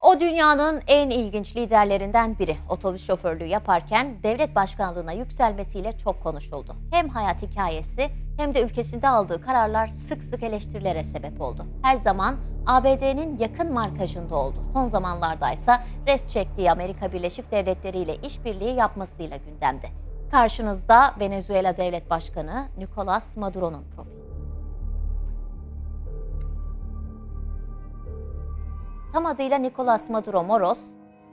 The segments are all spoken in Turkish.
O dünyanın en ilginç liderlerinden biri. Otobüs şoförlüğü yaparken devlet başkanlığına yükselmesiyle çok konuşuldu. Hem hayat hikayesi hem de ülkesinde aldığı kararlar sık sık eleştirilere sebep oldu. Her zaman ABD'nin yakın markajında oldu. Son zamanlarda ise res çektiği Amerika Birleşik Devletleri ile işbirliği yapmasıyla gündemde. Karşınızda Venezuela Devlet Başkanı Nicolás Maduro'nun profili. Tam adıyla Nicolás Maduro Moros,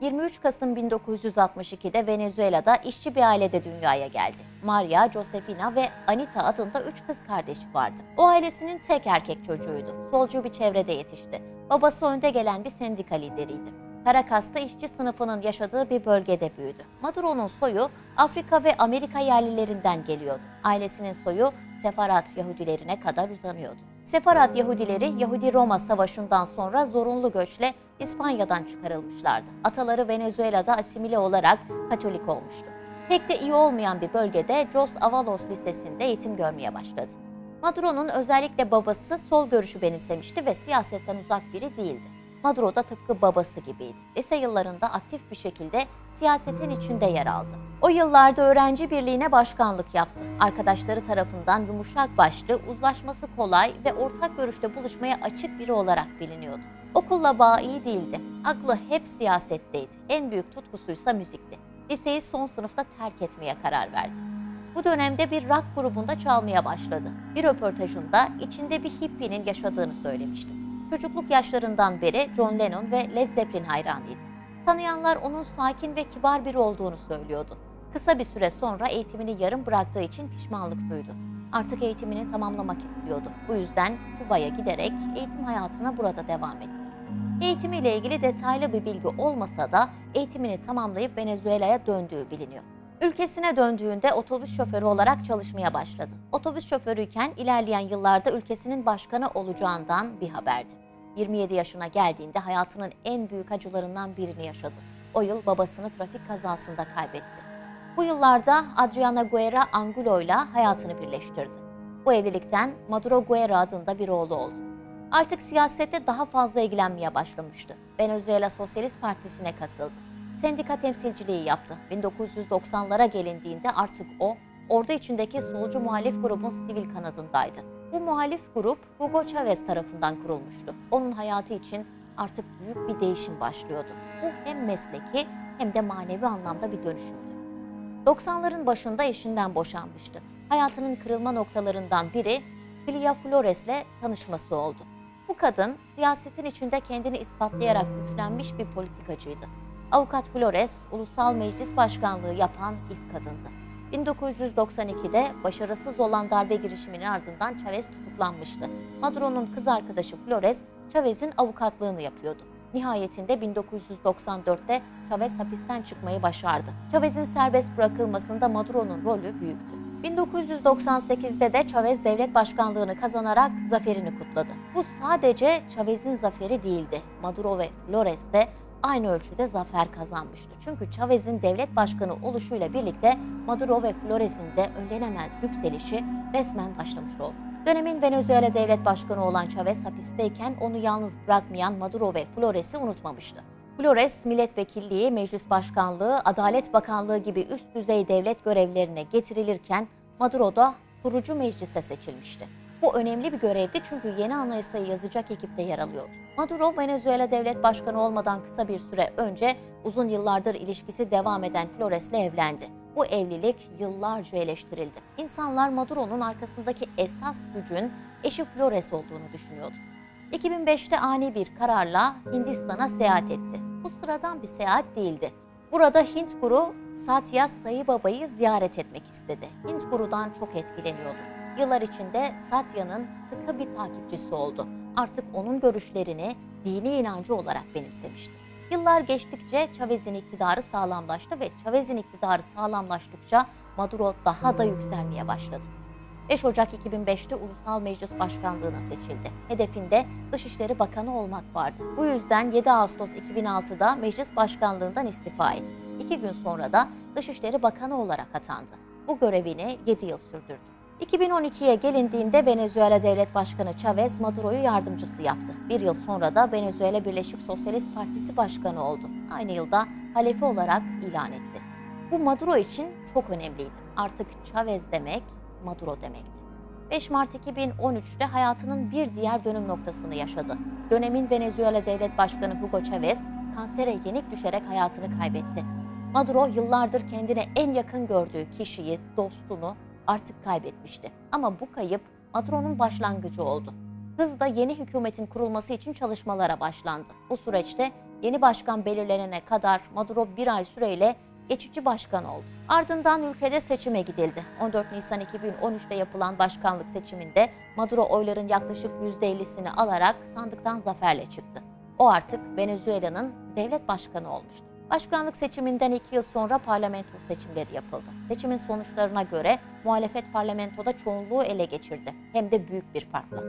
23 Kasım 1962'de Venezuela'da işçi bir ailede dünyaya geldi. Maria, Josefina ve Anita adında 3 kız kardeşi vardı. O ailesinin tek erkek çocuğuydu. Solcu bir çevrede yetişti. Babası önde gelen bir sendika lideriydi. Caracas'ta işçi sınıfının yaşadığı bir bölgede büyüdü. Maduro'nun soyu Afrika ve Amerika yerlilerinden geliyordu. Ailesinin soyu Sefarat Yahudilerine kadar uzanıyordu. Sefarat Yahudileri Yahudi-Roma Savaşı'ndan sonra zorunlu göçle İspanya'dan çıkarılmışlardı. Ataları Venezuela'da asimile olarak Katolik olmuştu. Pek de iyi olmayan bir bölgede Jos Avalos Lisesi'nde eğitim görmeye başladı. Maduro'nun özellikle babası sol görüşü benimsemişti ve siyasetten uzak biri değildi. Maduro da tıpkı babası gibiydi. Lise yıllarında aktif bir şekilde siyasetin içinde yer aldı. O yıllarda öğrenci birliğine başkanlık yaptı. Arkadaşları tarafından yumuşak başlı, uzlaşması kolay ve ortak görüşte buluşmaya açık biri olarak biliniyordu. Okulla bağı iyi değildi. Aklı hep siyasetteydi. En büyük tutkusuysa müzikti. Liseyi son sınıfta terk etmeye karar verdi. Bu dönemde bir rock grubunda çalmaya başladı. Bir röportajında içinde bir hippinin yaşadığını söylemişti. Çocukluk yaşlarından beri John Lennon ve Led Zeppelin hayranıydı. Tanıyanlar onun sakin ve kibar biri olduğunu söylüyordu. Kısa bir süre sonra eğitimini yarım bıraktığı için pişmanlık duydu. Artık eğitimini tamamlamak istiyordu. Bu yüzden Küba'ya giderek eğitim hayatına burada devam etti. Eğitimiyle ilgili detaylı bir bilgi olmasa da eğitimini tamamlayıp Venezuela'ya döndüğü biliniyor. Ülkesine döndüğünde otobüs şoförü olarak çalışmaya başladı. Otobüs şoförüyken ilerleyen yıllarda ülkesinin başkanı olacağından bir haberdi. 27 yaşına geldiğinde hayatının en büyük acılarından birini yaşadı. O yıl babasını trafik kazasında kaybetti. Bu yıllarda Adriana Guerra Angulo ile hayatını birleştirdi. Bu evlilikten Maduro Guerra adında bir oğlu oldu. Artık siyasette daha fazla ilgilenmeye başlamıştı. Venezuela Sosyalist Partisi'ne katıldı. Sendika temsilciliği yaptı. 1990'lara gelindiğinde artık o, ordu içindeki solcu muhalif grubun sivil kanadındaydı. Bu muhalif grup Hugo Chavez tarafından kurulmuştu. Onun hayatı için artık büyük bir değişim başlıyordu. Bu hem mesleki hem de manevi anlamda bir dönüşümdü. 90'ların eşinden boşanmıştı. Hayatının kırılma noktalarından biri Clia Flores'le tanışması oldu. Bu kadın siyasetin içinde kendini ispatlayarak güçlenmiş bir politikacıydı. Avukat Flores, Ulusal Meclis Başkanlığı yapan ilk kadındı. 1992'de başarısız olan darbe girişiminin ardından Chavez tutuklanmıştı. Maduro'nun kız arkadaşı Flores, Chavez'in avukatlığını yapıyordu. Nihayetinde 1994'te Chavez hapisten çıkmayı başardı. Chavez'in serbest bırakılmasında Maduro'nun rolü büyüktü. 1998'de de Chavez devlet başkanlığını kazanarak zaferini kutladı. Bu sadece Chavez'in zaferi değildi. Maduro ve Flores de aynı ölçüde zafer kazanmıştı. Çünkü Chavez'in devlet başkanı oluşuyla birlikte Maduro ve Flores'in de önlenemez yükselişi resmen başlamış oldu. Dönemin Venezuela devlet başkanı olan Chavez hapisteyken onu yalnız bırakmayan Maduro ve Flores'i unutmamıştı. Flores, milletvekilliği, meclis başkanlığı, Adalet Bakanlığı gibi üst düzey devlet görevlerine getirilirken Maduro da kurucu meclise seçilmişti. Bu önemli bir görevdi çünkü yeni anayasayı yazacak ekipte yer alıyordu. Maduro, Venezuela devlet başkanı olmadan kısa bir süre önce uzun yıllardır ilişkisi devam eden Flores'le evlendi. Bu evlilik yıllarca eleştirildi. İnsanlar Maduro'nun arkasındaki esas gücün eşi Flores olduğunu düşünüyordu. 2005'te ani bir kararla Hindistan'a seyahat etti. Bu sıradan bir seyahat değildi. Burada Hint Guru Satya Sai Baba'yı ziyaret etmek istedi. Hint Guru'dan çok etkileniyordu. Yıllar içinde Satya'nın sıkı bir takipçisi oldu. Artık onun görüşlerini dini inancı olarak benimsemişti. Yıllar geçtikçe Chavez'in iktidarı sağlamlaştı ve Chavez'in iktidarı sağlamlaştıkça Maduro daha da yükselmeye başladı. 5 Ocak 2005'te Ulusal Meclis Başkanlığı'na seçildi. Hedefinde Dışişleri Bakanı olmak vardı. Bu yüzden 7 Ağustos 2006'da Meclis Başkanlığı'ndan istifa etti. 2 gün sonra da Dışişleri Bakanı olarak atandı. Bu görevini 7 yıl sürdürdü. 2012'ye gelindiğinde Venezuela Devlet Başkanı Chavez, Maduro'yu yardımcısı yaptı. Bir yıl sonra da Venezuela Birleşik Sosyalist Partisi Başkanı oldu. Aynı yılda halefi olarak ilan etti. Bu Maduro için çok önemliydi. Artık Chavez demek, Maduro demekti. 5 Mart 2013'te hayatının bir diğer dönüm noktasını yaşadı. Dönemin Venezuela Devlet Başkanı Hugo Chavez, kansere yenik düşerek hayatını kaybetti. Maduro yıllardır kendine en yakın gördüğü kişiyi, dostunu artık kaybetmişti. Ama bu kayıp Maduro'nun başlangıcı oldu. Hızla yeni hükümetin kurulması için çalışmalara başlandı. Bu süreçte yeni başkan belirlenene kadar Maduro bir ay süreyle geçici başkan oldu. Ardından ülkede seçime gidildi. 14 Nisan 2013'te yapılan başkanlık seçiminde Maduro oyların yaklaşık %50'sini alarak sandıktan zaferle çıktı. O artık Venezuela'nın devlet başkanı olmuştu. Başkanlık seçiminden 2 yıl sonra parlamento seçimleri yapıldı. Seçimin sonuçlarına göre muhalefet parlamentoda çoğunluğu ele geçirdi. Hem de büyük bir farkla.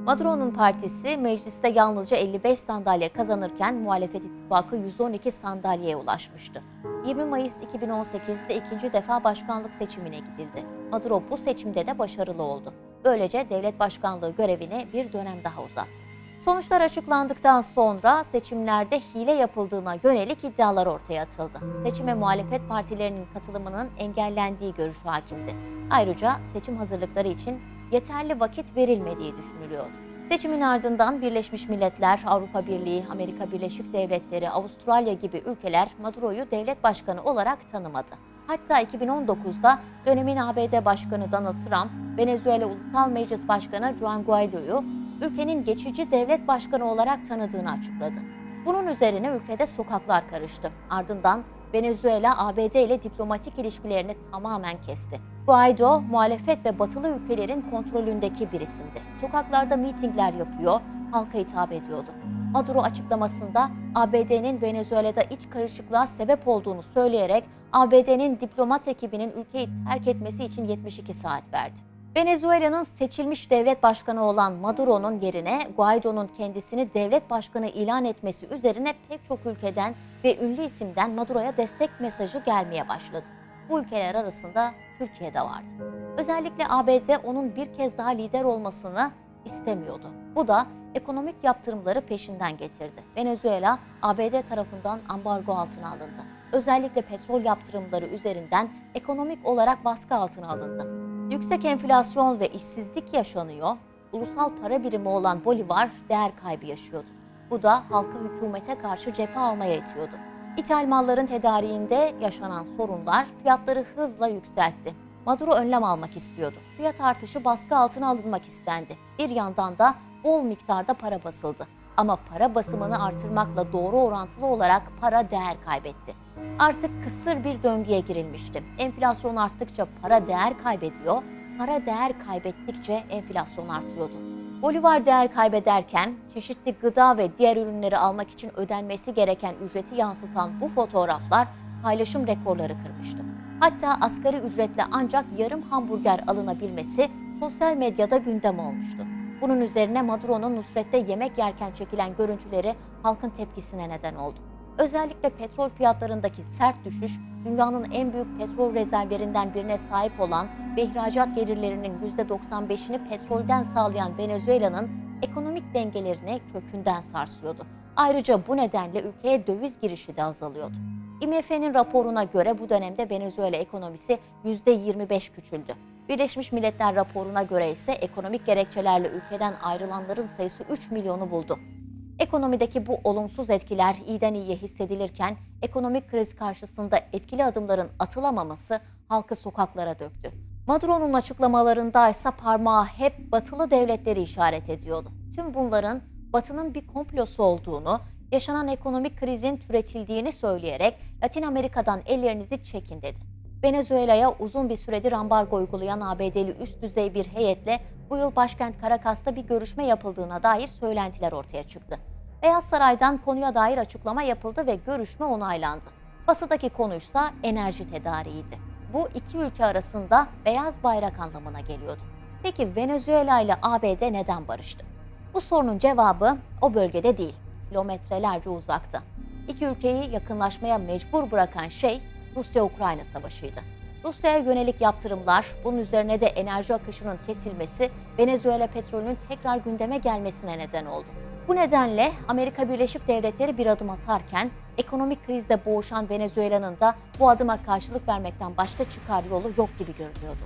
Maduro'nun partisi mecliste yalnızca 55 sandalye kazanırken muhalefet ittifakı 112 sandalyeye ulaşmıştı. 20 Mayıs 2018'de ikinci defa başkanlık seçimine gidildi. Maduro bu seçimde de başarılı oldu. Böylece devlet başkanlığı görevini bir dönem daha uzattı. Sonuçlar açıklandıktan sonra seçimlerde hile yapıldığına yönelik iddialar ortaya atıldı. Seçime muhalefet partilerinin katılımının engellendiği görüşü hakimdi. Ayrıca seçim hazırlıkları için yeterli vakit verilmediği düşünülüyordu. Seçimin ardından Birleşmiş Milletler, Avrupa Birliği, Amerika Birleşik Devletleri, Avustralya gibi ülkeler Maduro'yu devlet başkanı olarak tanımadı. Hatta 2019'da dönemin ABD Başkanı Donald Trump, Venezuela Ulusal Meclis Başkanı Juan Guaido'yu ülkenin geçici devlet başkanı olarak tanıdığını açıkladı. Bunun üzerine ülkede sokaklar karıştı. Ardından Venezuela, ABD ile diplomatik ilişkilerini tamamen kesti. Guaido, muhalefet ve batılı ülkelerin kontrolündeki bir isimdi. Sokaklarda mitingler yapıyor, halka hitap ediyordu. Maduro açıklamasında ABD'nin Venezuela'da iç karışıklığa sebep olduğunu söyleyerek ABD'nin diplomat ekibinin ülkeyi terk etmesi için 72 saat verdi. Venezuela'nın seçilmiş devlet başkanı olan Maduro'nun yerine Guaido'nun kendisini devlet başkanı ilan etmesi üzerine pek çok ülkeden ve ünlü isimden Maduro'ya destek mesajı gelmeye başladı. Bu ülkeler arasında Türkiye de vardı. Özellikle ABD onun bir kez daha lider olmasını istemiyordu. Bu da ekonomik yaptırımları peşinden getirdi. Venezuela, ABD tarafından ambargo altına alındı. Özellikle petrol yaptırımları üzerinden ekonomik olarak baskı altına alındı. Yüksek enflasyon ve işsizlik yaşanıyor, ulusal para birimi olan Bolivar değer kaybı yaşıyordu. Bu da halkı hükümete karşı cephe almaya itiyordu. İthal malların tedariğinde yaşanan sorunlar fiyatları hızla yükseltti. Maduro önlem almak istiyordu. Fiyat artışı baskı altına alınmak istendi. Bir yandan da bol miktarda para basıldı. Ama para basımını artırmakla doğru orantılı olarak para değer kaybetti. Artık kısır bir döngüye girilmişti. Enflasyon arttıkça para değer kaybediyor, para değer kaybettikçe enflasyon artıyordu. Bolivar değer kaybederken çeşitli gıda ve diğer ürünleri almak için ödenmesi gereken ücreti yansıtan bu fotoğraflar paylaşım rekorları kırmıştı. Hatta asgari ücretle ancak yarım hamburger alınabilmesi sosyal medyada gündem olmuştu. Bunun üzerine Maduro'nun Nusret'te yemek yerken çekilen görüntüleri halkın tepkisine neden oldu. Özellikle petrol fiyatlarındaki sert düşüş, dünyanın en büyük petrol rezervlerinden birine sahip olan ve ihracat gelirlerinin %95'ini petrolden sağlayan Venezuela'nın ekonomik dengelerini kökünden sarsıyordu. Ayrıca bu nedenle ülkeye döviz girişi de azalıyordu. IMF'nin raporuna göre bu dönemde Venezuela ekonomisi %25 küçüldü. Birleşmiş Milletler raporuna göre ise ekonomik gerekçelerle ülkeden ayrılanların sayısı 3 milyonu buldu. Ekonomideki bu olumsuz etkiler iyiden iyiye hissedilirken ekonomik kriz karşısında etkili adımların atılamaması halkı sokaklara döktü. Maduro'nun açıklamalarında ise parmağı hep batılı devletleri işaret ediyordu. Tüm bunların Batı'nın bir komplosu olduğunu, yaşanan ekonomik krizin türetildiğini söyleyerek Latin Amerika'dan ellerinizi çekin dedi. Venezuela'ya uzun bir süredir ambargo uygulayan ABD'li üst düzey bir heyetle bu yıl başkent Caracas'ta bir görüşme yapıldığına dair söylentiler ortaya çıktı. Beyaz Saray'dan konuya dair açıklama yapıldı ve görüşme onaylandı. Batı'daki konuysa enerji tedariğiydi. Bu iki ülke arasında beyaz bayrak anlamına geliyordu. Peki Venezuela ile ABD neden barıştı? Bu sorunun cevabı o bölgede değil, kilometrelerce uzakta. İki ülkeyi yakınlaşmaya mecbur bırakan şey Rusya-Ukrayna savaşıydı. Rusya'ya yönelik yaptırımlar, bunun üzerine de enerji akışının kesilmesi Venezuela petrolünün tekrar gündeme gelmesine neden oldu. Bu nedenle Amerika Birleşik Devletleri bir adım atarken ekonomik krizde boğuşan Venezuela'nın da bu adıma karşılık vermekten başka çıkar yolu yok gibi görünüyordu.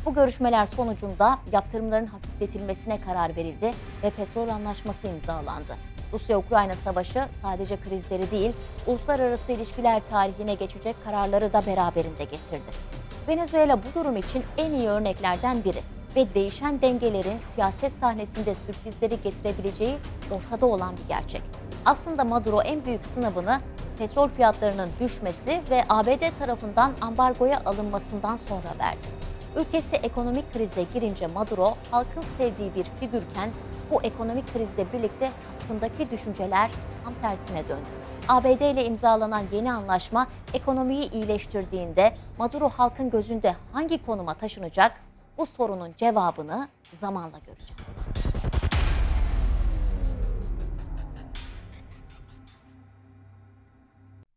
Bu görüşmeler sonucunda yaptırımların hafifletilmesine karar verildi ve petrol anlaşması imzalandı. Rusya-Ukrayna savaşı sadece krizleri değil, uluslararası ilişkiler tarihine geçecek kararları da beraberinde getirdi. Venezuela bu durum için en iyi örneklerden biri ve değişen dengelerin siyaset sahnesinde sürprizleri getirebileceği ortada olan bir gerçek. Aslında Maduro en büyük sınavını petrol fiyatlarının düşmesi ve ABD tarafından ambargoya alınmasından sonra verdi. Ülkesi ekonomik krize girince Maduro halkın sevdiği bir figürken bu ekonomik krizle birlikte hakkındaki düşünceler tam tersine döndü. ABD ile imzalanan yeni anlaşma ekonomiyi iyileştirdiğinde Maduro halkın gözünde hangi konuma taşınacak? Bu sorunun cevabını zamanla göreceğiz.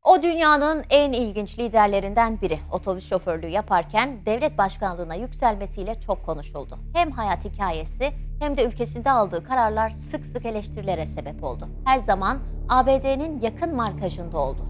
O dünyanın en ilginç liderlerinden biri. Otobüs şoförlüğü yaparken devlet başkanlığına yükselmesiyle çok konuşuldu. Hem hayat hikayesi hem de ülkesinde aldığı kararlar sık sık eleştirilere sebep oldu. Her zaman ABD'nin yakın markajında oldu.